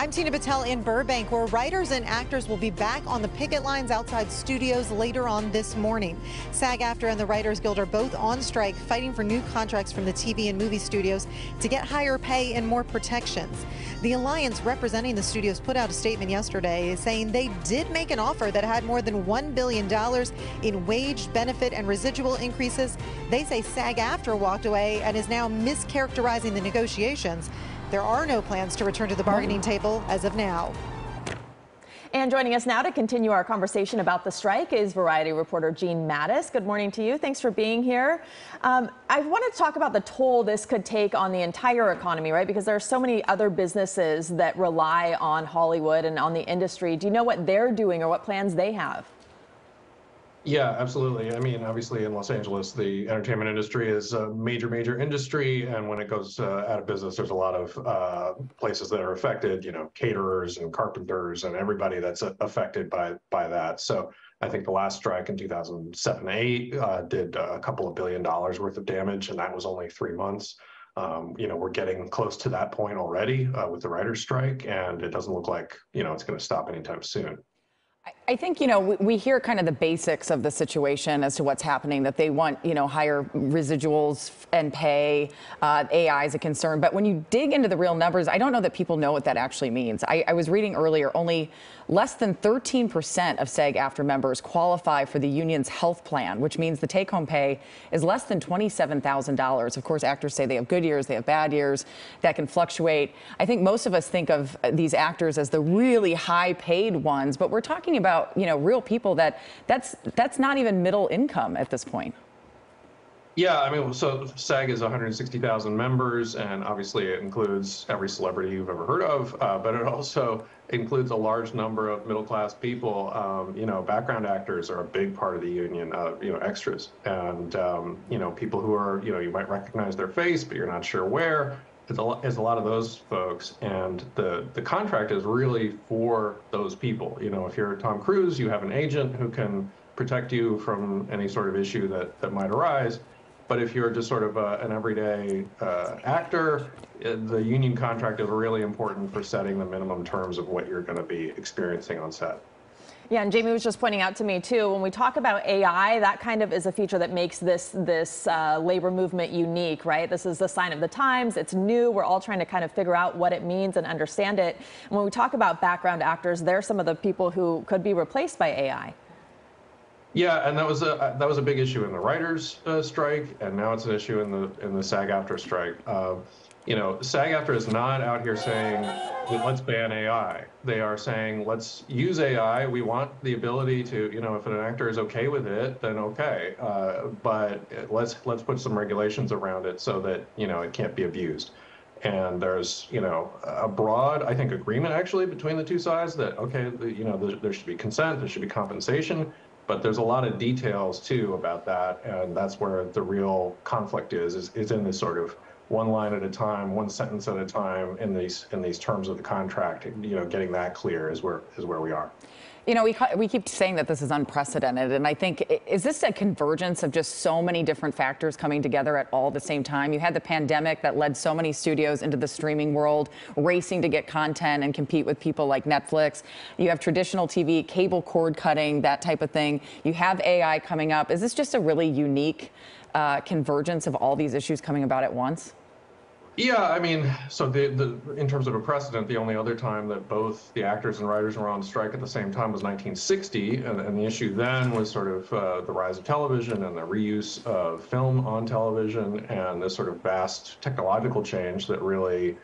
I'm Tina Patel in Burbank, where writers and actors will be back on the picket lines outside studios later on this morning. SAG-AFTRA and the Writers Guild are both on strike, fighting for new contracts from the TV and movie studios to get higher pay and more protections. The alliance representing the studios put out a statement yesterday saying they did make an offer that had more than $1 billion in wage, benefit, and residual increases. They say SAG-AFTRA walked away and is now mischaracterizing the negotiations. There are no plans to return to the bargaining table as of now. And joining us now to continue our conversation about the strike is Variety reporter Gene Maddaus. Good morning to you. Thanks for being here. I want to talk about the toll this could take on the entire economy, right? Because there are so many other businesses that rely on Hollywood and on the industry. Do you know what they're doing or what plans they have? Yeah, absolutely. I mean, obviously in Los Angeles, the entertainment industry is a major industry. And when it goes out of business, there's a lot of places that are affected, you know, caterers and carpenters and everybody that's affected by that. So I think the last strike in 2007-8 did a couple of $1 billion worth of damage, and that was only 3 months. You know, we're getting close to that point already with the writer's strike, and it doesn't look like, you know, it's going to stop anytime soon. I think, you know, we hear kind of the basics of the situation as to what's happening, that they want, you know, higher residuals and pay. AI is a concern. But when you dig into the real numbers, I don't know that people know what that actually means. I was reading earlier, only less than 13% of SAG-AFTRA members qualify for the union's health plan, which means the take-home pay is less than $27,000. Of course, actors say they have good years, they have bad years. That can fluctuate. I think most of us think of these actors as the really high-paid ones, but we're talking about, you know, real people that's not even middle income at this point. Yeah, I mean, so SAG is 160,000 members, and obviously it includes every celebrity you've ever heard of, but it also includes a large number of middle-class people. You know, background actors are a big part of the union, you know, extras, and, you know, people who are, you know, you might recognize their face, but you're not sure where. Is a lot of those folks, and the contract is really for those people. You know, if you're Tom Cruise, you have an agent who can protect you from any sort of issue that might arise. But if you're just sort of an everyday actor, the union contract is really important for setting the minimum terms of what you're going to be experiencing on set. Yeah, and Jamie was just pointing out to me too, when we talk about AI, that kind of is a feature that makes this labor movement unique, right? This is the sign of the times. It's new. We're all trying to kind of figure out what it means and understand it. And when we talk about background actors, they're some of the people who could be replaced by AI. Yeah, and that was a big issue in the writers' strike, and now it's an issue in the SAG-AFTRA strike. You know, SAG-AFTRA is not out here saying, let's ban AI. They are saying, let's use AI. We want the ability to, you know, if an actor is okay with it, then okay. But let's put some regulations around it so that, you know, it can't be abused. And there's, you know, a broad, I think, agreement actually between the two sides that, okay, you know, there should be consent, there should be compensation. But there's a lot of details too about that, and that's where the real conflict is in this sort of one line at a time, one sentence at a time in these terms of the contract. You know, getting that clear is where we are. You know, we keep saying that this is unprecedented, and I think, is this a convergence of just so many different factors coming together at all the same time? You had the pandemic that led so many studios into the streaming world, racing to get content and compete with people like Netflix. You have traditional TV, cable cord cutting, that type of thing. You have AI coming up. Is this just a really unique convergence of all these issues coming about at once? Yeah, I mean, so in terms of a precedent, the only other time that both the actors and writers were on strike at the same time was 1960, and the issue then was sort of the rise of television and the reuse of film on television and this sort of vast technological change that really,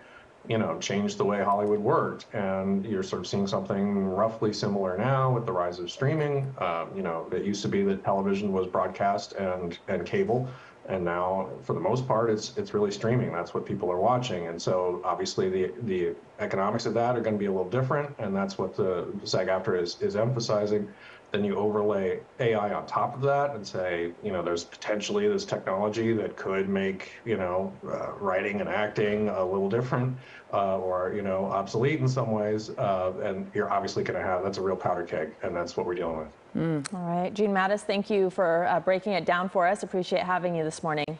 you know, changed the way Hollywood worked. And you're sort of seeing something roughly similar now with the rise of streaming. You know, it used to be that television was broadcast and cable. And now, for the most part, it's really streaming. That's what people are watching. And so, obviously, the economics of that are going to be a little different, and that's what the SAG-AFTRA is emphasizing. Then you overlay AI on top of that and say, you know, there's potentially this technology that could make, you know, writing and acting a little different or, you know, obsolete in some ways. And you're obviously going to have, that's a real powder keg, and that's what we're dealing with. All right. Gene Maddaus, thank you for breaking it down for us. Appreciate having you this morning.